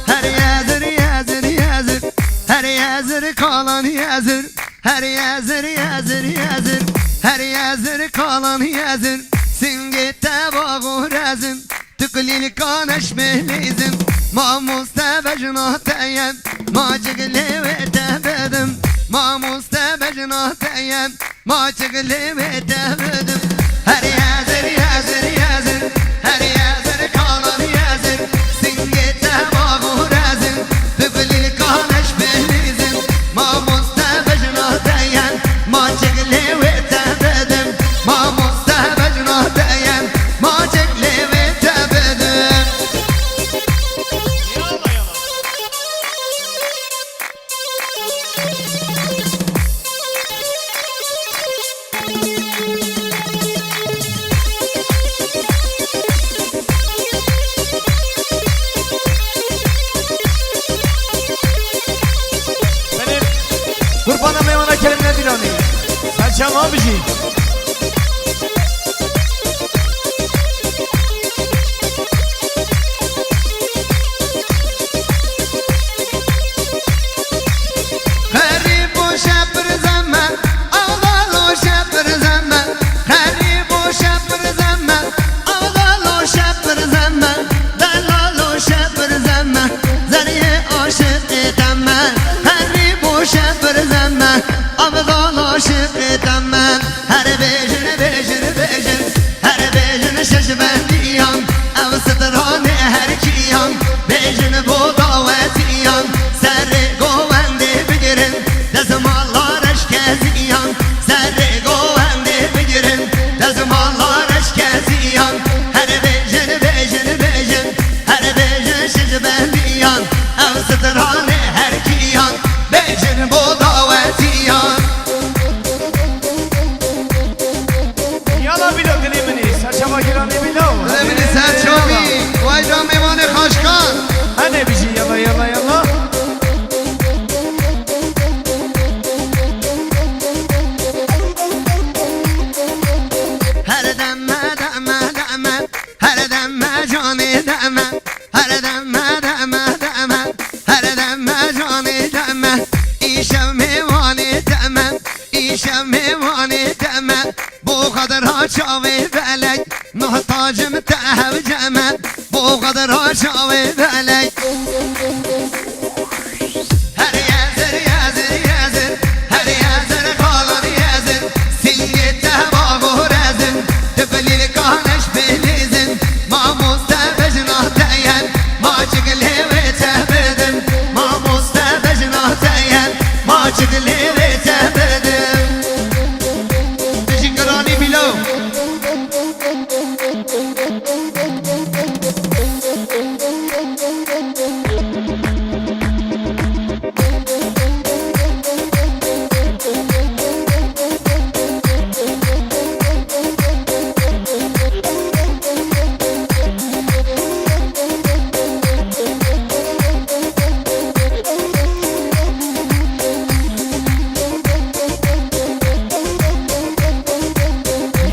Her yazır yazır yazır, her yazır kalan yazır, her yazır yazır yazır, her yazır kalan yazır. Singete bağır yazım, تقليل كان اشمهليزم ما مستبجنا تايم ما جقلي وتبدم ما مستبجنا تايم ما جقلي وتبدم هر يازر يازر يازر هر يازر كالان يازر سنجته باغور ازم تقليل كان اشمهليزم ما مستبجنا تايم ما جقلي وتبدم ما مستبجنا تايم ما جقلي Kurbana meyvana kelimler dilani. Serçam abici. شاوي بالك محتاج متعب جمال بو قدر شاوي بالك هر يازر يازر يازر هر يازر قالر يازر سيته باغور ازن تبلي لكانش بليزن ما مستبجنا تاين ما شغلي وتبدن ما مستبجنا تاين ما شغلي وتبدن تشكراني بلو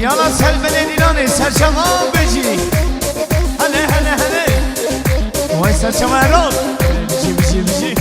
Yalan selvele dilanı serçam abici. Hele hele hele. Vay serçam Erol. Bici bici bici.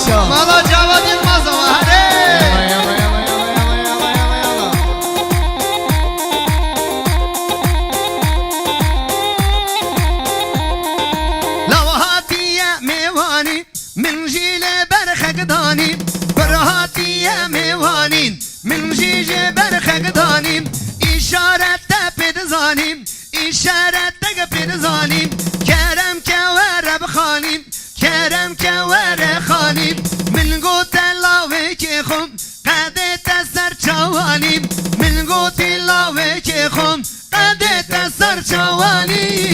باشا مالا جواد یılmaz ama hadi لوهاتية ميواني من جيل برخك داني برهاتية ميواني من جيل برخك داني إشارة بدزاني إشارة بدزاني كرم كوار بخاني كرم كوار خاني من قوت الله كيخم قد تسر جواني من قوت الله كيخم قد تسر جواني